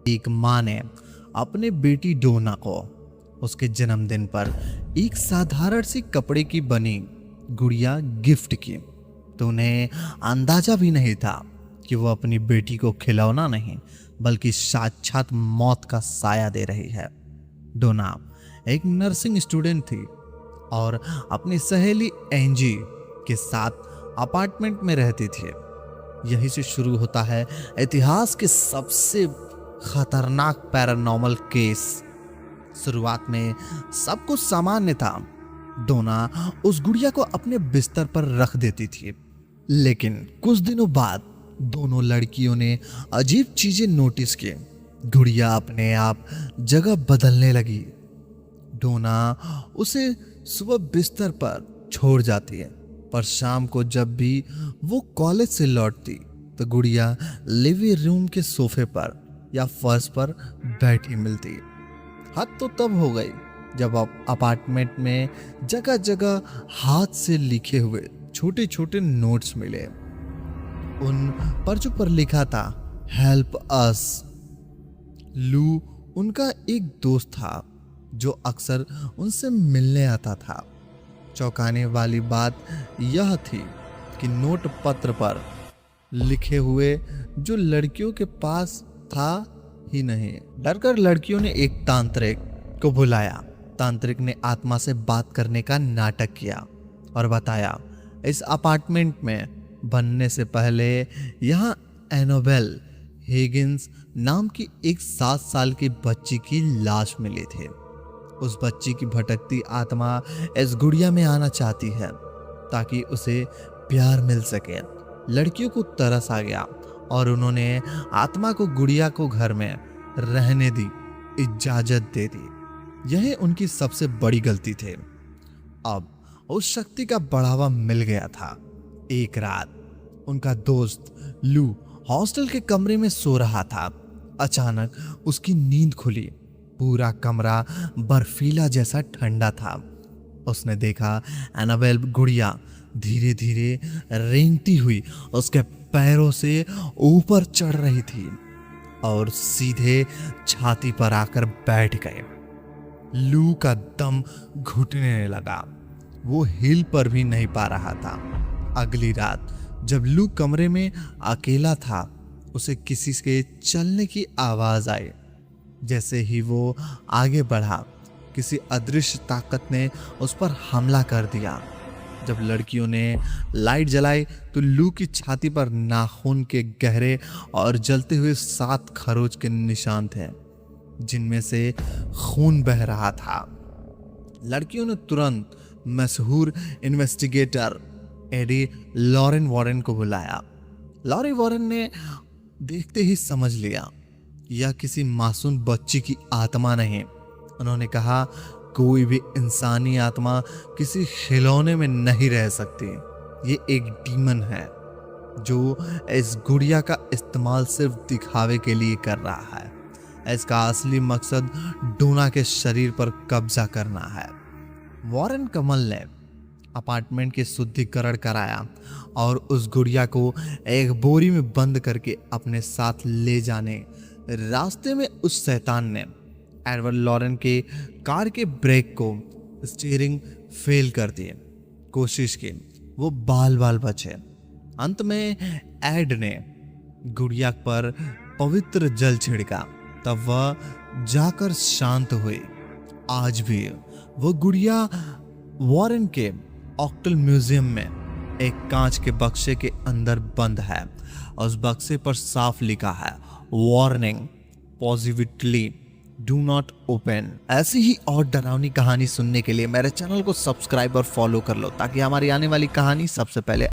एक माँ ने अपने बेटी डोना को उसके जन्मदिन पर एक साधारण सी कपड़े की बनी गुड़िया गिफ्ट की, तो उन्हें अंदाजा भी नहीं था कि वो अपनी बेटी को खिलौना नहीं बल्कि साक्षात मौत का साया दे रही है। डोना एक नर्सिंग स्टूडेंट थी और अपनी सहेली एंजी के साथ अपार्टमेंट में रहती थी। यहीं से शुरू होता है इतिहास के सबसे खतरनाक पैरानॉर्मल केस। शुरुआत में सब कुछ सामान्य था। डोना उस गुड़िया को अपने बिस्तर पर रख देती थी, लेकिन कुछ दिनों बाद दोनों लड़कियों ने अजीब चीजें नोटिस की। गुड़िया अपने आप जगह बदलने लगी। डोना उसे सुबह बिस्तर पर छोड़ जाती है, पर शाम को जब भी वो कॉलेज से लौटती तो गुड़िया लिविंग रूम के सोफे पर या फर्श पर बैठी मिलती। हद तो तब हो गई जब अपार्टमेंट में जगह जगह हाथ से लिखे हुए छोटे छोटे नोट्स मिले। उन पर्चों पर लिखा था हेल्प अस। लू उनका एक दोस्त था जो अक्सर उनसे मिलने आता था। चौंकाने वाली बात यह थी कि नोट पत्र पर लिखे हुए जो लड़कियों के पास था ही नहीं। डरकर लड़कियों ने एक तांत्रिक को बुलाया। तांत्रिक ने आत्मा से बात करने का नाटक किया और बताया इस अपार्टमेंट में बनने से पहले यहाँ एनोबेल हिगिंस नाम की एक 7 साल की बच्ची की लाश मिली थी। उस बच्ची की भटकती आत्मा इस गुड़िया में आना चाहती है ताकि उसे प्यार मिल सके। लड़कियों को तरस आ गया और उन्होंने आत्मा को गुड़िया को घर में रहने दी, इजाजत दे दी। यही उनकी सबसे बड़ी गलती थी। अब उस शक्ति का बढ़ावा मिल गया था। एक रात उनका दोस्त लू हॉस्टल के कमरे में सो रहा था। अचानक उसकी नींद खुली। पूरा कमरा बर्फीला जैसा ठंडा था। उसने देखा एनाबेल गुड़िया धीरे धीरे रेंगती हुई उसके पैरों से ऊपर चढ़ रही थी और सीधे छाती पर आकर बैठ गए। लू का दम घुटने लगा। वो हिल पर भी नहीं पा रहा था। अगली रात जब लू कमरे में अकेला था, उसे किसी के चलने की आवाज आई। जैसे ही वो आगे बढ़ा, किसी अदृश्य ताकत ने उस पर हमला कर दिया। जब लड़कियों ने लाइट जलाई तो लू की छाती पर नाखून के गहरे और जलते हुए 7 खरोच के निशान थे, जिनमें से खून बह रहा था। लड़कियों ने तुरंत मशहूर इन्वेस्टिगेटर एडी लॉरेन वॉरेन को बुलाया। लॉरी वॉरेन ने देखते ही समझ लिया यह किसी मासूम बच्ची की आत्मा नहीं। उन्होंने कहा कोई भी इंसानी आत्मा किसी खिलौने में नहीं रह सकती। ये एक डीमन है जो इस गुड़िया का इस्तेमाल सिर्फ दिखावे के लिए कर रहा है। इसका असली मकसद डोना के शरीर पर कब्जा करना है। वॉरेन कमल ने अपार्टमेंट के शुद्धिकरण कराया और उस गुड़िया को एक बोरी में बंद करके अपने साथ ले जाने रास्ते में उस शैतान ने एडवर्ड लॉरेन के कार के ब्रेक को स्टीयरिंग फेल कर दिए। कोशिश की वो बाल बाल बचे। अंत में एड ने गुड़िया पर पवित्र जल छिड़का, तब वह जाकर शांत हुई। आज भी वो गुड़िया वॉरेन के ऑक्टल म्यूजियम में एक कांच के बक्से के अंदर बंद है। उस बक्से पर साफ लिखा है warning, positively do not open. ऐसी ही और डरावनी कहानी सुनने के लिए मेरे चैनल को सब्सक्राइब और फॉलो कर लो ताकि हमारी आने वाली कहानी सबसे पहले